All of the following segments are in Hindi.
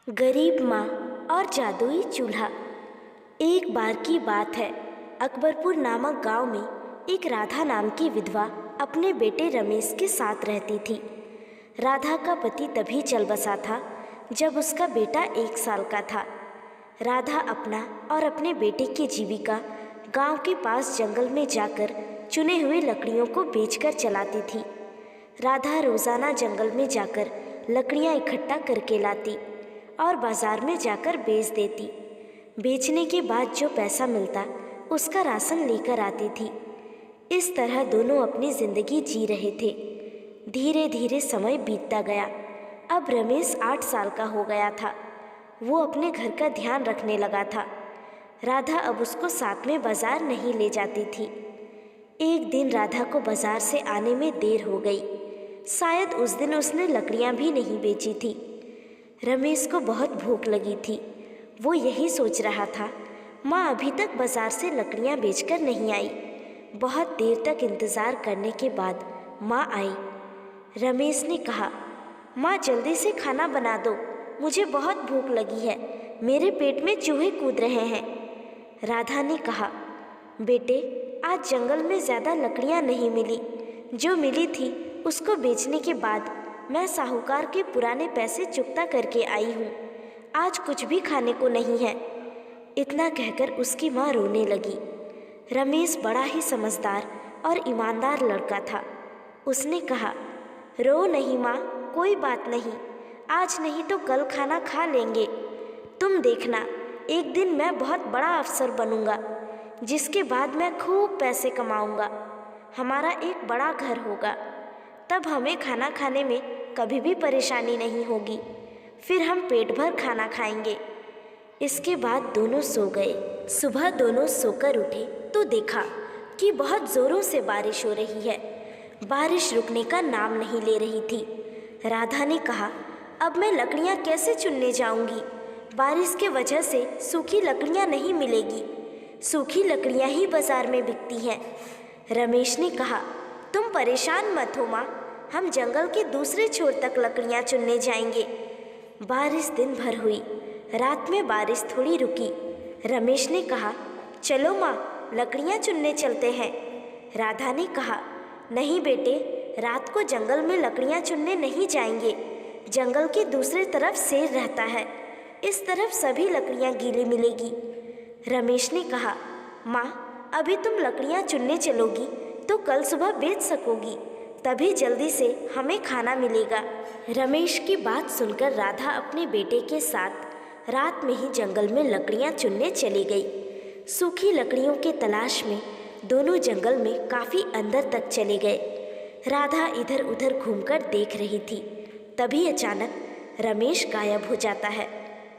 गरीब माँ और जादुई चूल्हा। एक बार की बात है, अकबरपुर नामक गांव में एक राधा नाम की विधवा अपने बेटे रमेश के साथ रहती थी। राधा का पति तभी चल बसा था जब उसका बेटा 1 साल का था। राधा अपना और अपने बेटे की जीविका गांव के पास जंगल में जाकर चुने हुए लकड़ियों को बेचकर चलाती थी। राधा रोज़ाना जंगल में जाकर लकड़ियां इकट्ठा करके लाती और बाजार में जाकर बेच देती। बेचने के बाद जो पैसा मिलता उसका राशन लेकर आती थी। इस तरह दोनों अपनी जिंदगी जी रहे थे। धीरे धीरे समय बीतता गया। अब रमेश 8 साल का हो गया था। वो अपने घर का ध्यान रखने लगा था। राधा अब उसको साथ में बाजार नहीं ले जाती थी। एक दिन राधा को बाजार से आने में देर हो गई। शायद उस दिन उसने लकड़ियां भी नहीं बेची थी। रमेश को बहुत भूख लगी थी। वो यही सोच रहा था, माँ अभी तक बाजार से लकड़ियां बेचकर नहीं आई। बहुत देर तक इंतज़ार करने के बाद माँ आई। रमेश ने कहा, माँ जल्दी से खाना बना दो, मुझे बहुत भूख लगी है, मेरे पेट में चूहे कूद रहे हैं। राधा ने कहा, बेटे आज जंगल में ज़्यादा लकड़ियां नहीं मिली। जो मिली थी उसको बेचने के बाद मैं साहूकार के पुराने पैसे चुकता करके आई हूँ। आज कुछ भी खाने को नहीं है। इतना कहकर उसकी माँ रोने लगी। रमेश बड़ा ही समझदार और ईमानदार लड़का था। उसने कहा, रो नहीं माँ, कोई बात नहीं, आज नहीं तो कल खाना खा लेंगे। तुम देखना, एक दिन मैं बहुत बड़ा अफसर बनूंगा, जिसके बाद मैं खूब पैसे कमाऊंगा। हमारा एक बड़ा घर होगा, तब हमें खाना खाने में कभी भी परेशानी नहीं होगी। फिर हम पेट भर खाना खाएंगे। इसके बाद दोनों सो गए। सुबह दोनों सोकर उठे तो देखा कि बहुत ज़ोरों से बारिश हो रही है। बारिश रुकने का नाम नहीं ले रही थी। राधा ने कहा, अब मैं लकड़ियाँ कैसे चुनने जाऊंगी? बारिश के वजह से सूखी लकड़ियाँ नहीं मिलेगी। सूखी लकड़ियाँ ही बाजार में बिकती हैं। रमेश ने कहा, तुम परेशान मत हो माँ, हम जंगल के दूसरे छोर तक लकड़ियाँ चुनने जाएंगे। बारिश दिन भर हुई। रात में बारिश थोड़ी रुकी। रमेश ने कहा, चलो माँ लकड़ियाँ चुनने चलते हैं। राधा ने कहा, नहीं बेटे, रात को जंगल में लकड़ियाँ चुनने नहीं जाएंगे। जंगल के दूसरे तरफ शेर रहता है, इस तरफ सभी लकड़ियाँ गीली मिलेगी। रमेश ने कहा, माँ अभी तुम लकड़ियाँ चुनने चलोगी तो कल सुबह बेच सकोगी, तभी जल्दी से हमें खाना मिलेगा। रमेश की बात सुनकर राधा अपने बेटे के साथ रात में ही जंगल में लकड़ियां चुनने चली गई। सूखी लकड़ियों के तलाश में दोनों जंगल में काफ़ी अंदर तक चले गए। राधा इधर उधर घूमकर देख रही थी। तभी अचानक रमेश गायब हो जाता है।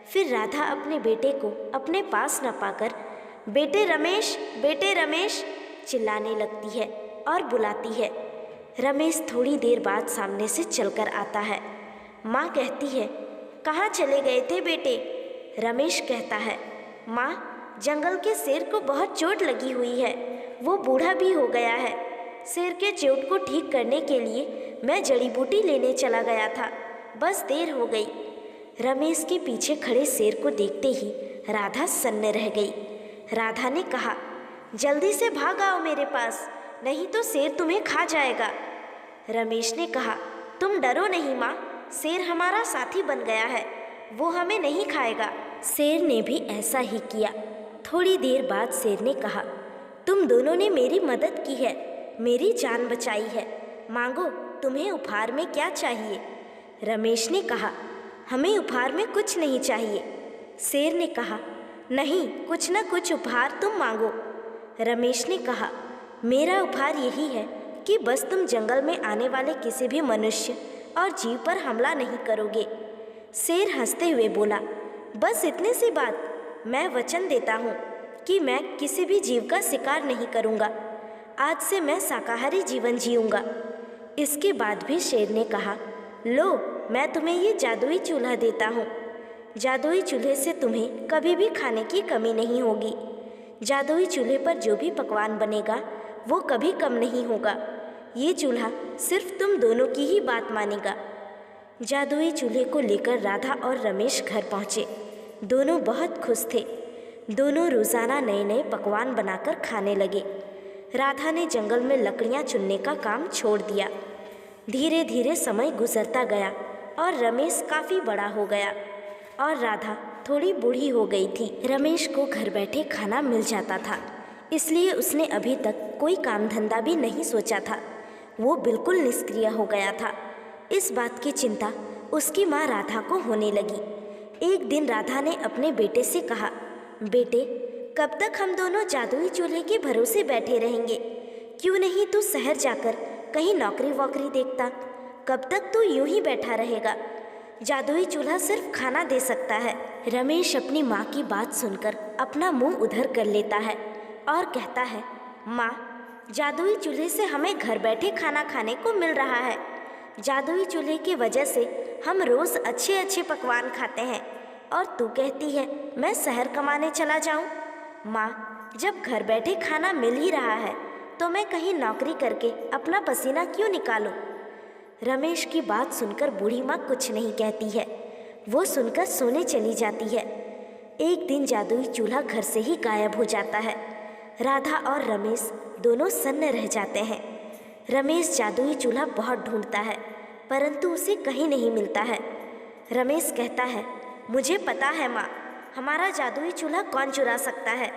फिर राधा अपने बेटे को अपने पास न पाकर बेटे रमेश चिल्लाने लगती है और बुलाती है। रमेश थोड़ी देर बाद सामने से चलकर आता है। माँ कहती है, कहाँ चले गए थे बेटे? रमेश कहता है, माँ जंगल के शेर को बहुत चोट लगी हुई है, वो बूढ़ा भी हो गया है। शेर के चोट को ठीक करने के लिए मैं जड़ी बूटी लेने चला गया था, बस देर हो गई। रमेश के पीछे खड़े शेर को देखते ही राधा सन्न रह गई। राधा ने कहा, जल्दी से भाग आओ मेरे पास, नहीं तो शेर तुम्हें खा जाएगा। रमेश ने कहा, तुम डरो नहीं माँ, शेर हमारा साथी बन गया है, वो हमें नहीं खाएगा। शेर ने भी ऐसा ही किया। थोड़ी देर बाद शेर ने कहा, तुम दोनों ने मेरी मदद की है, मेरी जान बचाई है, मांगो तुम्हें उपहार में क्या चाहिए? रमेश ने कहा, हमें उपहार में कुछ नहीं चाहिए। शेर ने कहा, नहीं, कुछ न कुछ उपहार तुम मांगो। रमेश ने कहा, मेरा उपहार यही है कि बस तुम जंगल में आने वाले किसी भी मनुष्य और जीव पर हमला नहीं करोगे। शेर हंसते हुए बोला, बस इतनी सी बात? मैं वचन देता हूँ कि मैं किसी भी जीव का शिकार नहीं करूँगा। आज से मैं शाकाहारी जीवन जीऊँगा। इसके बाद भी शेर ने कहा, लो मैं तुम्हें ये जादुई चूल्हा देता हूँ। जादुई चूल्हे से तुम्हें कभी भी खाने की कमी नहीं होगी। जादुई चूल्हे पर जो भी पकवान बनेगा वो कभी कम नहीं होगा। ये चूल्हा सिर्फ तुम दोनों की ही बात मानेगा। जादुई चूल्हे को लेकर राधा और रमेश घर पहुँचे। दोनों बहुत खुश थे। दोनों रोज़ाना नए नए पकवान बनाकर खाने लगे। राधा ने जंगल में लकड़ियाँ चुनने का काम छोड़ दिया। धीरे धीरे समय गुजरता गया और रमेश काफ़ी बड़ा हो गया और राधा थोड़ी बूढ़ी हो गई थी। रमेश को घर बैठे खाना मिल जाता था, इसलिए उसने अभी तक कोई काम धंधा भी नहीं सोचा था। वो बिल्कुल निष्क्रिय हो गया था। इस बात की चिंता उसकी माँ राधा को होने लगी। एक दिन राधा ने अपने बेटे से कहा, बेटे, कब तक हम दोनों जादुई चूल्हे के भरोसे बैठे रहेंगे? क्यों नहीं तू शहर जाकर कहीं नौकरी वोकरी देखता? कब तक तू यूं ही बैठा रहेगा? जादुई चूल्हा सिर्फ खाना दे सकता है। रमेश अपनी माँ की बात सुनकर अपना मुंह उधर कर लेता है और कहता है, माँ, जादुई चूल्हे से हमें घर बैठे खाना खाने को मिल रहा है। जादुई चूल्हे की वजह से हम रोज़ अच्छे अच्छे पकवान खाते हैं और तू कहती है मैं शहर कमाने चला जाऊं। माँ, जब घर बैठे खाना मिल ही रहा है तो मैं कहीं नौकरी करके अपना पसीना क्यों निकालूं? रमेश की बात सुनकर बूढ़ी माँ कुछ नहीं कहती है। वो सुनकर सोने चली जाती है। एक दिन जादुई चूल्हा घर से ही गायब हो जाता है। राधा और रमेश दोनों सन्न रह जाते हैं। रमेश जादुई चूल्हा बहुत ढूंढता है, परंतु उसे कहीं नहीं मिलता है। रमेश कहता है, मुझे पता है माँ, हमारा जादुई चूल्हा कौन चुरा सकता है।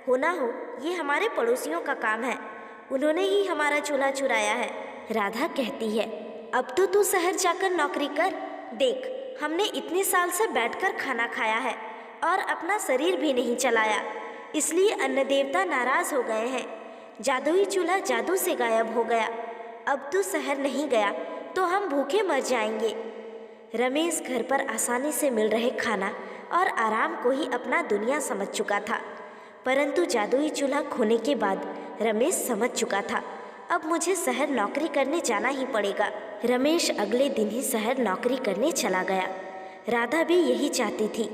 हो ना हो ये हमारे पड़ोसियों का काम है, उन्होंने ही हमारा चूल्हा चुराया है। राधा कहती है, अब तो तू शहर जाकर नौकरी कर। देख, हमने इतने साल से बैठकर खाना खाया है और अपना शरीर भी नहीं चलाया, इसलिए अन्न देवता नाराज हो गए हैं। जादुई चूल्हा जादू से गायब हो गया। अब तू शहर नहीं गया तो हम भूखे मर जाएंगे। रमेश घर पर आसानी से मिल रहे खाना और आराम को ही अपना दुनिया समझ चुका था, परंतु जादुई चूल्हा खोने के बाद रमेश समझ चुका था, अब मुझे शहर नौकरी करने जाना ही पड़ेगा। रमेश अगले दिन ही शहर नौकरी करने चला गया। राधा भी यही चाहती थी।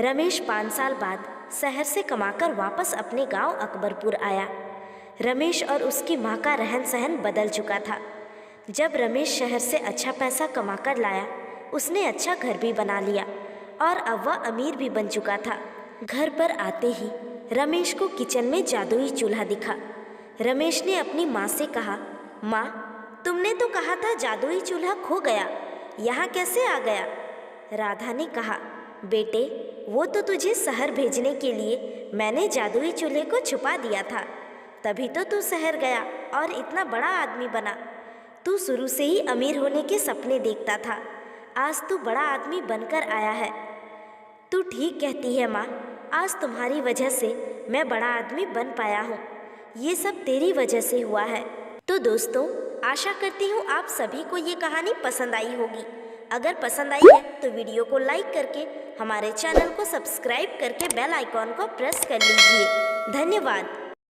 रमेश 5 साल बाद शहर से कमाकर वापस अपने गांव अकबरपुर आया। रमेश और उसकी माँ का रहन सहन बदल चुका था। जब रमेश शहर से अच्छा पैसा कमाकर लाया, उसने अच्छा घर भी बना लिया और अब वह अमीर भी बन चुका था। घर पर आते ही रमेश को किचन में जादुई चूल्हा दिखा। रमेश ने अपनी माँ से कहा, माँ, तुमने तो कहा था जादुई चूल्हा खो गया, यहाँ कैसे आ गया? राधा ने कहा, बेटे, वो तो तुझे शहर भेजने के लिए मैंने जादुई चूल्हे को छुपा दिया था, तभी तो तू शहर गया और इतना बड़ा आदमी बना। तू शुरू से ही अमीर होने के सपने देखता था, आज तू बड़ा आदमी बनकर आया है। तू ठीक कहती है माँ, आज तुम्हारी वजह से मैं बड़ा आदमी बन पाया हूँ। ये सब तेरी वजह से हुआ है। तो दोस्तों, आशा करती हूँ आप सभी को ये कहानी पसंद आई होगी। अगर पसंद आई है तो वीडियो को लाइक करके हमारे चैनल को सब्सक्राइब करके बेल आइकॉन को प्रेस कर लीजिए। धन्यवाद।